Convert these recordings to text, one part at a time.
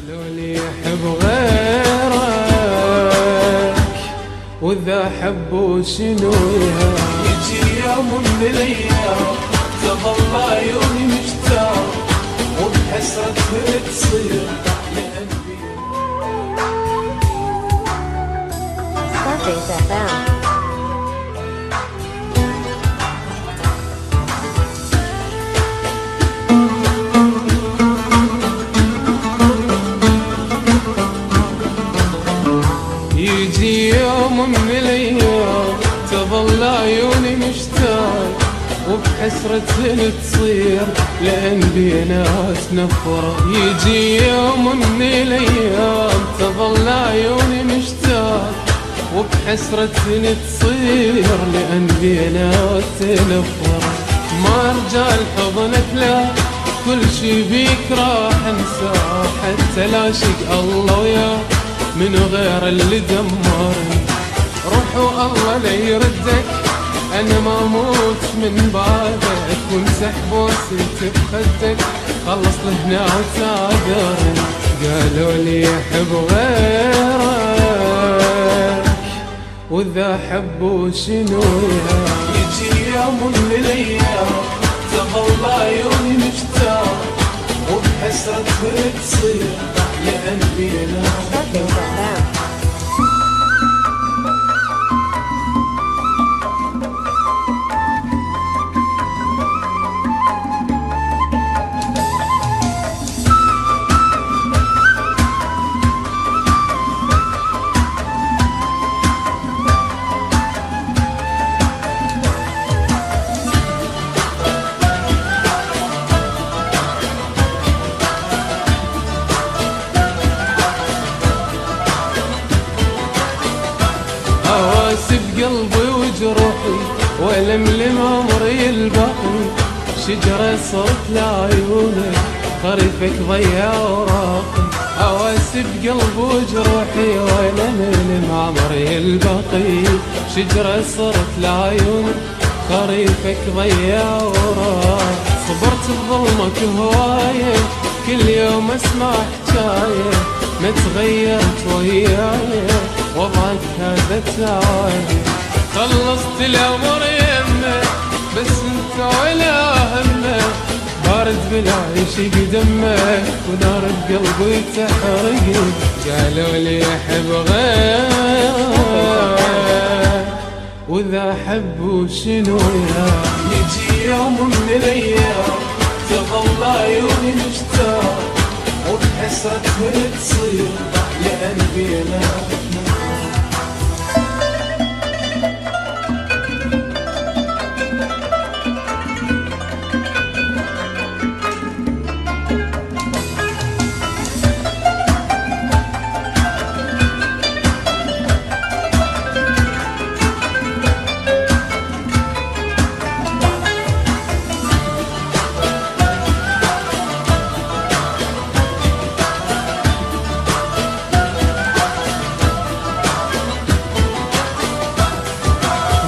قالوا لي يحب غيرك وإذا حبوا شنو يجي يوم من الأيام تظل عيوني مشتاق وبحسرتها تصير لقلبي. Scarface FM. يجي يوم من الأيام تظل عيوني مشتاق وبحسرة تصير لأن بينات نفرة. يجي يوم من الأيام تظل عيوني مشتاق وبحسرة تصير لأن بينات نفرة. ما ارجع لحضنك لا كل شي بيك راح انساه حتى لا شق الله وياك من غير اللي دمرني. روح والله لا يردك انا ما اموت من بعدك وامسح بوسك بخدك خلص لهنا وتعذرني. قالوا لي يحب غيرك واذا حبوا شنو يجي يوم من الايام تظل عيوني مشتاق وبحسرتها تصير لأن بينا. بقلبي وجروحي ولملم عمري الباقي شجرة صرت لعيونك خريفك ضيع وراقي. اواسي بقلبي وجروحي ولملم عمري الباقي شجرة صرت لعيونك خريفك ضيع وراقي. صبرت بظلمك هواية كل يوم اسمع حكاية ما تغيرت وياي وضعك هذا تعالي. خلصت الامر يمه بس انت ولا همه بارد بالعيش دمك ونار بقلبي تحرقني. قالوا لي يحب غيرك واذا حبوا شنو يجي يوم من الايام تظل عيوني مشتاق وبحسرتها تصير لأن بينا.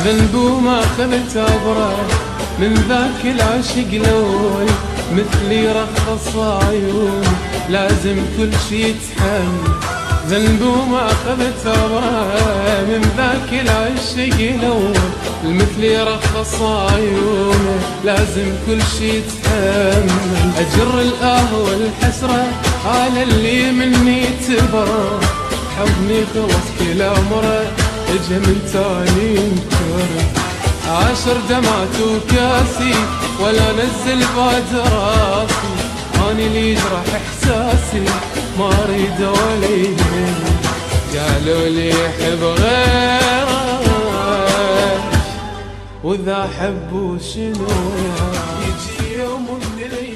ذنب وما خذت عبره من ذاك العشق الاول مثلي رخص عيوني لازم كل شي يتحمل. ذنب وما خذت عبره من ذاك العشق الاول مثلي رخص عيوني لازم كل شي يتحمل. اجر الاه والحسره على اللي مني تبرى حضني خلص كل عمره اجا من تاني انكر. 10 دمعات وكاسي ولا نزل بعد راسي اني اللي يجرح احساسي ما اريد ولا يهمني. قالوا لي يحب غيرك واذا حبوا شنو يجي يوم من الايام